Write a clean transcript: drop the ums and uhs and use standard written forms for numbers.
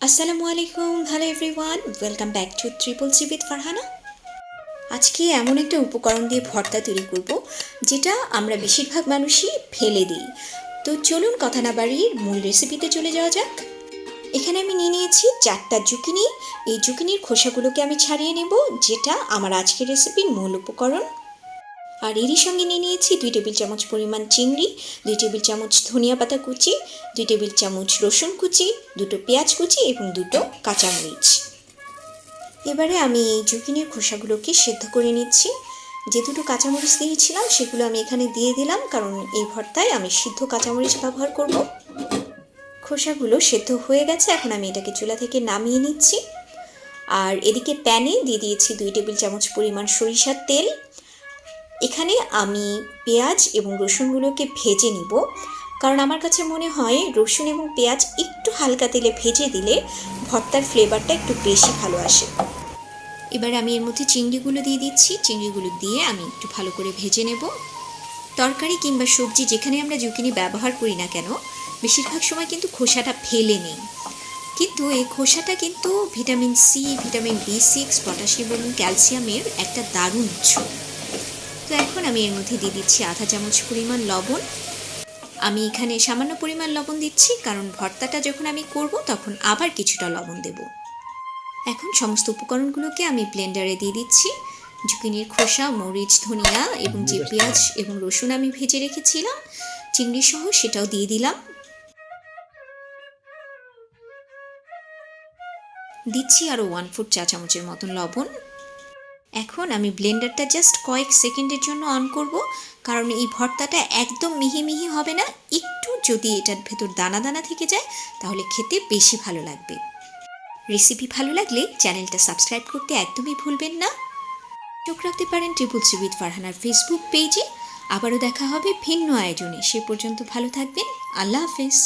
আসসালামু আলাইকুম, hello everyone, welcome back to triple C with Farhana. আজকে এমন একটা উপকরণ দিয়ে ভর্তা তৈরি করব যেটা আমরা বেশিরভাগ মানুষই ফেলে দিই। তো চলুন কথা না বাড়িয়ে মূল রেসিপিতে চলে যাওয়া যাক। এখানে আমি নিয়ে নিয়েছি 4টা জুকিনি। এই জুকিনির খোসাগুলোকে আমি ছাড়িয়ে নেব, যেটা আমার আজকের রেসিপির মূল উপকরণ। আর এরই সঙ্গে নিয়ে নিয়েছি 2 টেবিল চামচ পরিমাণ চিংড়ি, 2 টেবিল চামচ ধনিয়া পাতা কুচি, 2 টেবিল চামচ রসুন কুচি, 2টো পেঁয়াজ কুচি এবং 2টো কাঁচামরিচ। এবারে আমি এই জুকিনির খোসাগুলোকে সেদ্ধ করে নিচ্ছি। যে 2টো কাঁচামরিচ দিয়েছিলাম সেগুলো আমি এখানে দিয়ে দিলাম, কারণ এই ভর্তায় আমি সিদ্ধ কাঁচামরিচ ব্যবহার করব। খোসাগুলো সেদ্ধ হয়ে গেছে, এখন আমি এটাকে চুলা থেকে নামিয়ে নিচ্ছি। আর এদিকে প্যানে দিয়ে দিয়েছি 2 টেবিল চামচ পরিমাণ সরিষার তেল। এখানে আমি পেঁয়াজ এবং রসুনগুলোকে ভেজে নিব, কারণ আমার কাছে মনে হয় রসুন এবং পেঁয়াজ একটু হালকা তেলে ভেজে দিলে ভর্তার ফ্লেভারটা একটু বেশি ভালো আসে। এবার আমি এর মধ্যে চিংড়িগুলো দিয়ে দিচ্ছি। চিংড়িগুলো দিয়ে আমি একটু ভালো করে ভেজে নেব। তরকারি কিংবা সবজি যেখানে আমরা জুকিনি ব্যবহার করি না কেন, বেশিরভাগ সময় কিন্তু খোসাটা ফেলে নিই, কিন্তু এই খোসাটা কিন্তু vitamin C, vitamin B6, potassium এবং ক্যালসিয়ামের একটা দারুণ উৎস। তো এখন আমি এর মধ্যে দিয়ে দিচ্ছি আধা চামচ পরিমাণ লবণ। আমি এখানে সামান্য পরিমাণ লবণ দিচ্ছি, কারণ ভর্তাটা যখন আমি করব তখন আবার কিছুটা লবণ দেব। এখন সমস্ত উপকরণগুলোকে আমি ব্লেন্ডারে দিয়ে দিচ্ছি। জুকিনির খোসা, মরিচ, ধনিয়া এবং যে পেঁয়াজ এবং রসুন আমি ভেজে রেখেছিলাম চিংড়ি সহ, সেটাও দিয়ে দিলাম। দিচ্ছি আরও 1/4 চা চামচের মতন লবণ। এখন আমি ব্লেন্ডারটা জাস্ট কয়েক সেকেন্ডের জন্য অন করব, কারণ এই ভর্তাটা একদম মিহি মিহি হবে না। একটু যদি এটার ভেতর দানা দানা থেকে যায় তাহলে খেতে বেশি ভালো লাগবে। রেসিপি ভালো লাগলে চ্যানেলটা সাবস্ক্রাইব করতে একদমই ভুলবেন না। চোখ রাখতে পারেন ট্রিপল সি উইথ ফারহানার ফেসবুক পেজে। আবারও দেখা হবে ভিন্ন আয়োজনে। সে পর্যন্ত ভালো থাকবেন। আল্লাহ হাফেজ।